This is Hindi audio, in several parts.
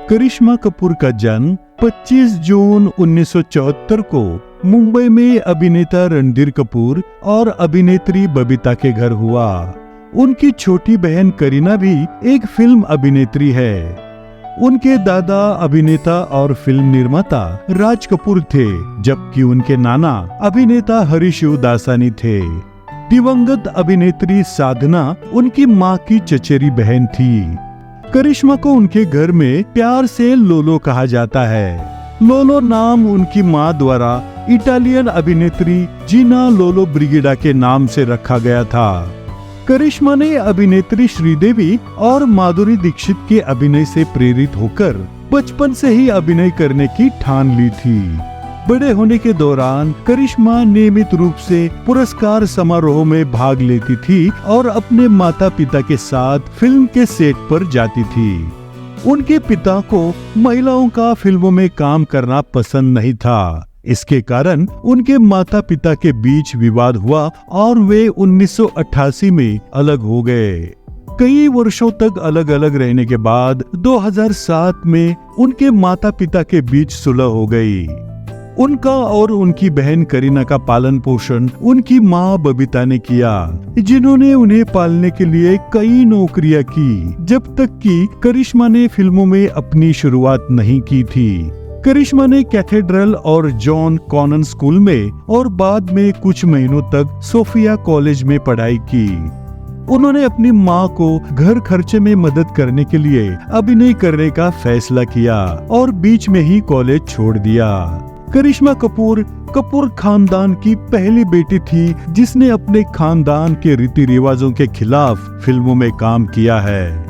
करिश्मा कपूर का जन्म 25 जून 1974 को मुंबई में अभिनेता रणधीर कपूर और अभिनेत्री बबीता के घर हुआ। उनकी छोटी बहन करीना भी एक फिल्म अभिनेत्री है। उनके दादा अभिनेता और फिल्म निर्माता राज कपूर थे, जबकि उनके नाना अभिनेता हरीशिव दासानी थे। दिवंगत अभिनेत्री साधना उनकी माँ की चचेरी बहन थी। करिश्मा को उनके घर में प्यार से लोलो कहा जाता है। लोलो नाम उनकी माँ द्वारा इटालियन अभिनेत्री जीना लोलो ब्रिगिडा के नाम से रखा गया था। करिश्मा ने अभिनेत्री श्रीदेवी और माधुरी दीक्षित के अभिनय से प्रेरित होकर बचपन से ही अभिनय करने की ठान ली थी। बड़े होने के दौरान करिश्मा नियमित रूप से पुरस्कार समारोह में भाग लेती थी और अपने माता पिता के साथ फिल्म के सेट पर जाती थी। उनके पिता को महिलाओं का फिल्मों में काम करना पसंद नहीं था। इसके कारण उनके माता पिता के बीच विवाद हुआ और वे 1988 में अलग हो गए। कई वर्षों तक अलग अलग रहने के बाद 2007 में उनके माता पिता के बीच सुलह हो गई। उनका और उनकी बहन करीना का पालन पोषण उनकी माँ बबीता ने किया, जिन्होंने उन्हें पालने के लिए कई नौकरियां की, जब तक कि करिश्मा ने फिल्मों में अपनी शुरुआत नहीं की थी। करिश्मा ने कैथेड्रल और जॉन कॉनन स्कूल में और बाद में कुछ महीनों तक सोफिया कॉलेज में पढ़ाई की। उन्होंने अपनी माँ को घर खर्चे में मदद करने के लिए अभिनय करने का फैसला किया और बीच में ही कॉलेज छोड़ दिया। करिश्मा कपूर खानदान की पहली बेटी थी जिसने अपने खानदान के रीति रिवाजों के खिलाफ फिल्मों में काम किया है।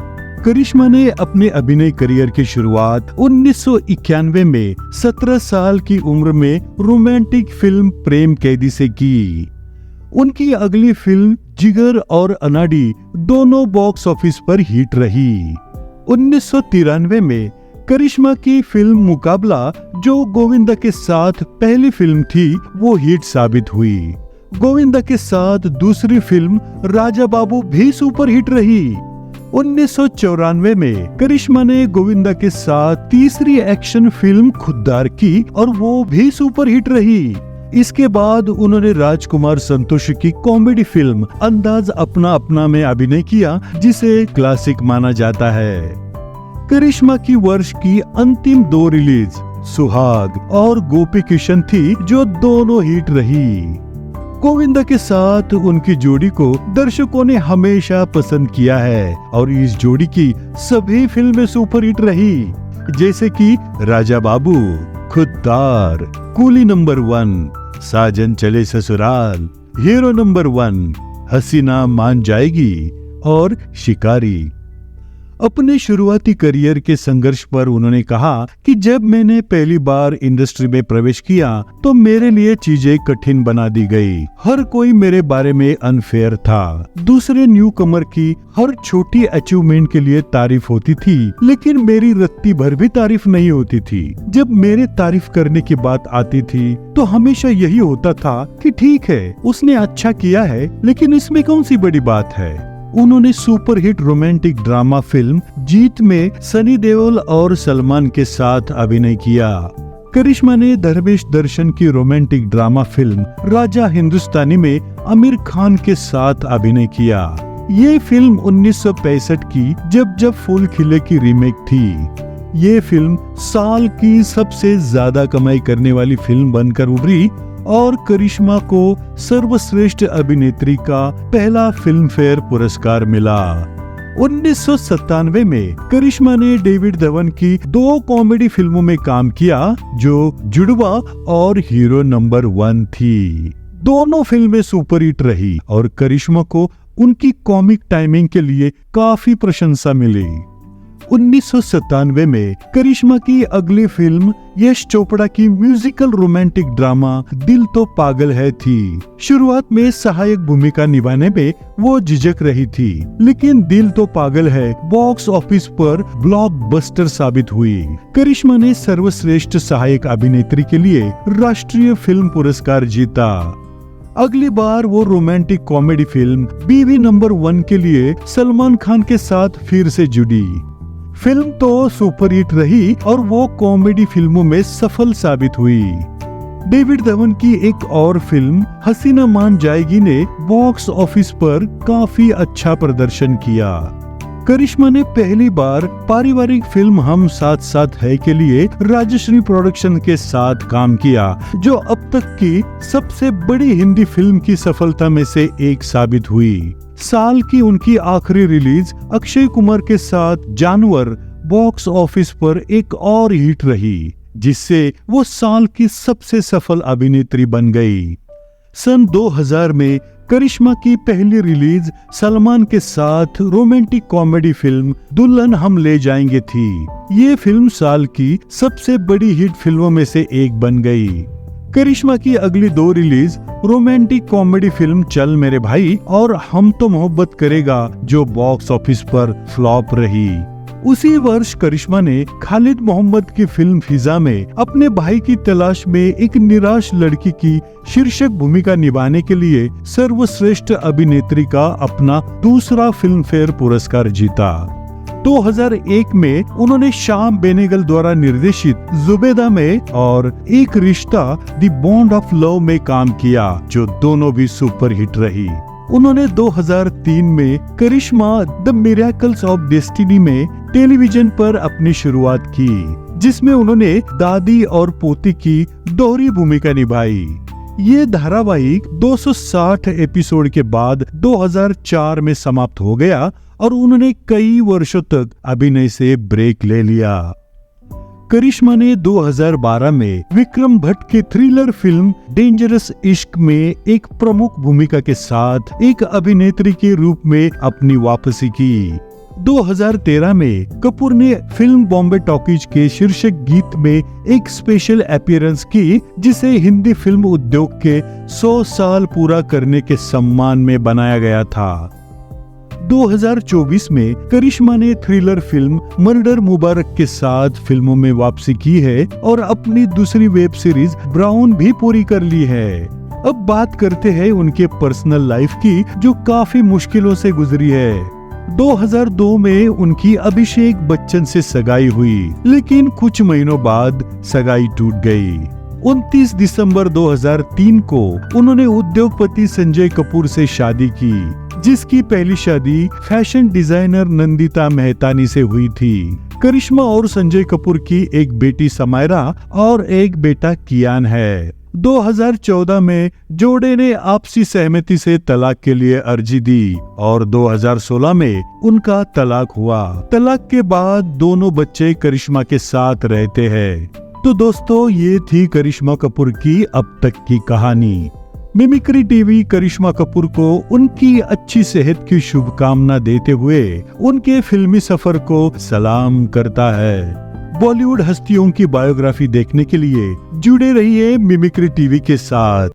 करिश्मा ने अपने अभिनय करियर की शुरुआत 1991 में 17 साल की उम्र में रोमांटिक फिल्म प्रेम कैदी से की। उनकी अगली फिल्म जिगर और अनाड़ी दोनों बॉक्स ऑफिस पर हिट रही। 1993 में करिश्मा की फिल्म मुकाबला, जो गोविंदा के साथ पहली फिल्म थी, वो हिट साबित हुई। गोविंदा के साथ दूसरी फिल्म राजा बाबू भी सुपर हिट रही। 1994 में करिश्मा ने गोविंदा के साथ तीसरी एक्शन फिल्म खुद्दार की और वो भी सुपर हिट रही। इसके बाद उन्होंने राजकुमार संतोष की कॉमेडी फिल्म अंदाज अपना अपना में अभिनय किया, जिसे क्लासिक माना जाता है। करिश्मा की वर्ष की अंतिम 2 रिलीज सुहाग और गोपी किशन थी, जो दोनों हिट रही। गोविंदा के साथ उनकी जोड़ी को दर्शकों ने हमेशा पसंद किया है और इस जोड़ी की सभी फिल्में सुपर हिट रही, जैसे कि राजा बाबू, खुद्दार, कूली नंबर 1, साजन चले ससुराल, हीरो नंबर 1, हसीना मान जाएगी और शिकारी। अपने शुरुआती करियर के संघर्ष पर उन्होंने कहा कि जब मैंने पहली बार इंडस्ट्री में प्रवेश किया तो मेरे लिए चीजें कठिन बना दी गई। हर कोई मेरे बारे में अनफेयर था। दूसरे न्यू कमर की हर छोटी अचीवमेंट के लिए तारीफ होती थी, लेकिन मेरी रत्ती भर भी तारीफ नहीं होती थी। जब मेरे तारीफ करने की बात आती थी तो हमेशा यही होता था कि ठीक है, उसने अच्छा किया है, लेकिन इसमें कौन सी बड़ी बात है। उन्होंने सुपरहिट रोमांटिक ड्रामा फिल्म जीत में सनी देओल और सलमान के साथ अभिनय किया। करिश्मा ने धर्मेश दर्शन की romantic drama film Raja Hindustani में आमिर खान के साथ अभिनय किया। ये फिल्म 1965 की जब जब फूल खिले की रीमेक थी। ये फिल्म साल की सबसे ज्यादा कमाई करने वाली फिल्म बनकर उभरी और करिश्मा को सर्वश्रेष्ठ अभिनेत्री का पहला फिल्म फेयर पुरस्कार मिला। 1997 में करिश्मा ने डेविड धवन की 2 कॉमेडी फिल्मों में काम किया, जो जुड़वा और हीरो नंबर 1 थी। दोनों फिल्में सुपरहिट रही और करिश्मा को उनकी कॉमिक टाइमिंग के लिए काफी प्रशंसा मिली। 1997 में करिश्मा की अगली फिल्म यश चोपड़ा की म्यूजिकल रोमांटिक ड्रामा दिल तो पागल है थी। शुरुआत में सहायक भूमिका निभाने में वो झिझक रही थी, लेकिन दिल तो पागल है बॉक्स ऑफिस पर ब्लॉकबस्टर साबित हुई। करिश्मा ने सर्वश्रेष्ठ सहायक अभिनेत्री के लिए राष्ट्रीय फिल्म पुरस्कार जीता। अगली बार वो रोमांटिक कॉमेडी फिल्म बीवी नंबर 1 के लिए सलमान खान के साथ फिर से जुड़ी। फिल्म तो सुपरहिट रही और वो कॉमेडी फिल्मों में सफल साबित हुई। डेविड धवन की एक और फिल्म हसीना मान जाएगी ने बॉक्स ऑफिस पर काफी अच्छा प्रदर्शन किया। करिश्मा ने पहली बार पारिवारिक फिल्म हम साथ साथ है के लिए राजश्री प्रोडक्शन के साथ काम किया, जो अब तक की सबसे बड़ी हिंदी फिल्म की सफलता में से एक साबित हुई। साल की उनकी आखिरी रिलीज अक्षय कुमार के साथ जानवर बॉक्स ऑफिस पर एक और हिट रही, जिससे वो साल की सबसे सफल अभिनेत्री बन गई। सन 2000 में करिश्मा की पहली रिलीज सलमान के साथ रोमांटिक कॉमेडी फिल्म दुल्हन हम ले जाएंगे थी। ये फिल्म साल की सबसे बड़ी हिट फिल्मों में से एक बन गई। करिश्मा की अगली 2 रिलीज रोमांटिक कॉमेडी फिल्म चल मेरे भाई और हम तो मोहब्बत करेगा, जो बॉक्स ऑफिस पर फ्लॉप रही। उसी वर्ष करिश्मा ने खालिद मोहम्मद की फिल्म फिजा में अपने भाई की तलाश में एक निराश लड़की की शीर्षक भूमिका निभाने के लिए सर्वश्रेष्ठ अभिनेत्री का अपना दूसरा फिल्म फेयर पुरस्कार जीता। 2001 में उन्होंने श्याम बेनेगल द्वारा निर्देशित जुबेदा में और एक रिश्ता द बॉन्ड ऑफ लव में काम किया, जो दोनों भी सुपरहिट रही। उन्होंने 2003 में करिश्मा द मिरेकल्स ऑफ डेस्टिनी में टेलीविजन पर अपनी शुरुआत की, जिसमें उन्होंने दादी और पोती की दोहरी भूमिका निभाई। ये धारावाहिक 260 एपिसोड के बाद 2004 में समाप्त हो गया और उन्होंने कई वर्षों तक अभिनय से ब्रेक ले लिया। करिश्मा ने 2012 में विक्रम भट्ट के थ्रिलर फिल्म डेंजरस इश्क में एक प्रमुख भूमिका के साथ एक अभिनेत्री के रूप में अपनी वापसी की। 2013 में कपूर ने फिल्म बॉम्बे टॉकीज के शीर्षक गीत में एक स्पेशल अपीयरेंस की, जिसे हिंदी फिल्म उद्योग के 100 साल पूरा करने के सम्मान में बनाया गया था। 2024 में करिश्मा ने थ्रिलर फिल्म मर्डर मुबारक के साथ फिल्मों में वापसी की है और अपनी दूसरी वेब सीरीज ब्राउन भी पूरी कर ली है। अब बात करते हैं उनके पर्सनल लाइफ की, जो काफी मुश्किलों से गुजरी है। 2002 में उनकी अभिषेक बच्चन से सगाई हुई, लेकिन कुछ महीनों बाद सगाई टूट गई। 29 दिसंबर 2003 को उन्होंने उद्योगपति संजय कपूर से शादी की, जिसकी पहली शादी फैशन डिजाइनर नंदिता मेहतानी से हुई थी। करिश्मा और संजय कपूर की एक बेटी समायरा और एक बेटा कियान है। 2014 में जोड़े ने आपसी सहमति से तलाक के लिए अर्जी दी और 2016 में उनका तलाक हुआ। तलाक के बाद दोनों बच्चे करिश्मा के साथ रहते हैं। तो दोस्तों, ये थी करिश्मा कपूर की अब तक की कहानी। मिमिक्री टीवी करिश्मा कपूर को उनकी अच्छी सेहत की शुभकामना देते हुए उनके फिल्मी सफर को सलाम करता है। बॉलीवुड हस्तियों की बायोग्राफी देखने के लिए जुड़े रहिए मिमिक्री टीवी के साथ।